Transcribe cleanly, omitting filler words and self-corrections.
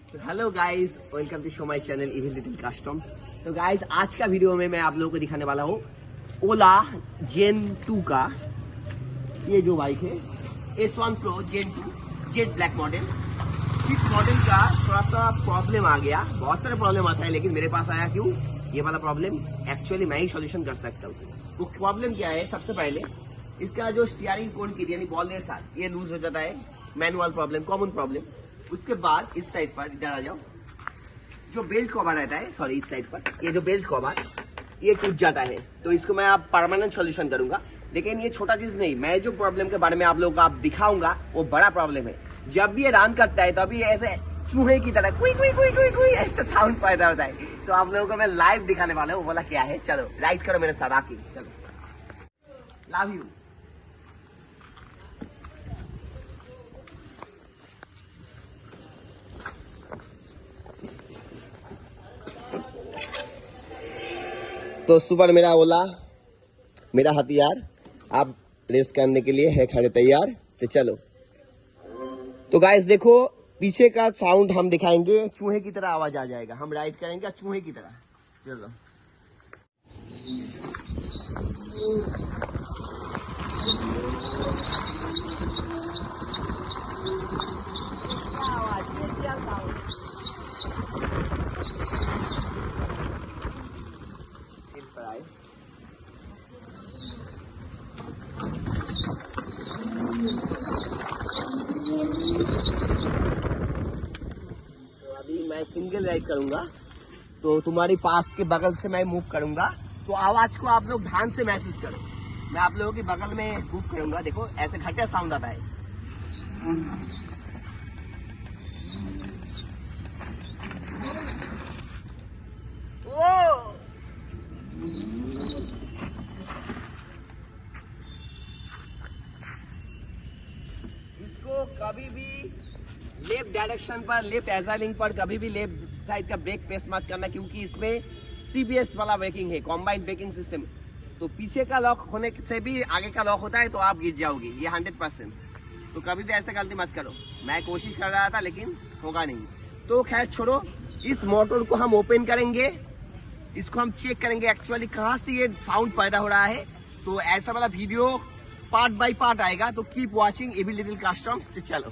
Hello guys, welcome to show my channel evil little customs. तो guys, आज का video में मैं आप लोगों को दिखाने वाला हूँ ओला जेन 2 का ये जो बाइक है S1 Pro जेन 2 जेट ब्लैक मॉडल। इस मॉडल का थोड़ा सा प्रॉब्लम आ गया, बहुत सारे प्रॉब्लम आता है लेकिन मेरे पास आया क्यों? ये वाला प्रॉब्लम एक्चुअली मैं ही सॉल्यूशन कर सकता हूँ। वो प्रॉब्लम क्या है? सबसे पहले इसका जो स्टीयरिंग कोन की यानी बॉल रेसर ये लूज हो जाता है, मैनुअल प्रॉब्लम, कॉमन प्रॉब्लम। उसके बाद इस साइड पर इधर आ जाओ, जो बेल्ट कवर रहता है, सॉरी इस साइड पर ये जो बेल्ट कवर ये टूट जाता है, तो इसको मैं आप परमानेंट सॉल्यूशन करूंगा। लेकिन ये छोटा चीज नहीं, मैं जो प्रॉब्लम के बारे में आप लोगों को आप दिखाऊंगा वो बड़ा प्रॉब्लम है। जब भी ये रन करता है तभी ऐसे चूहे की तरह कुई कुई कुई कुई कुई ऐसा साउंड पैदा होता है। तो आप लोगों को मैं लाइव दिखाने वाला हूँ, वो बोला क्या है। चलो राइड करो मेरे साथ आके, चलो। Love you. तो सुपर मेरा ओला, मेरा हथियार, आप रेस करने के लिए है खड़े तैयार, तो चलो। तो गाइस देखो, पीछे का साउंड हम दिखाएंगे, चूहे की तरह आवाज आ जाएगा। हम राइड करेंगे चूहे की तरह, चलो। क्या आवाज, ये क्या साउंड? तो अभी मैं सिंगल राइड करूंगा, तो तुम्हारी पास के बगल से मैं मूव करूंगा, तो आवाज को आप लोग ध्यान से महसूस करो। मैं आप लोगों के बगल में मूव करूंगा, देखो ऐसे घटिया साउंड आता है। ओ इसको कभी भी लेफ्ट डायरेक्शन पर, लेफ्ट एजाइलिंग पर कभी भी लेफ्ट साइड का ब्रेक प्रेस मत करना, क्योंकि इसमें CBS वाला ब्रेकिंग है, कॉम्बाइंड ब्रेकिंग सिस्टम। तो पीछे का लॉक होने से भी आगे का लॉक होता है, तो आप गिर जाओगे, ये 100%। तो कभी भी ऐसा गलती मत करो। मैं कोशिश कर रहा था लेकिन होगा नहीं। तो खैर छोड़ो, इस मोटर को हम ओपन करेंगे, इसको हम चेक करेंगे एक्चुअली कहाँ से ये साउंड पैदा हो रहा है। तो ऐसा वाला वीडियो पार्ट बाय पार्ट आएगा, तो keep watching evil little customs. चलो।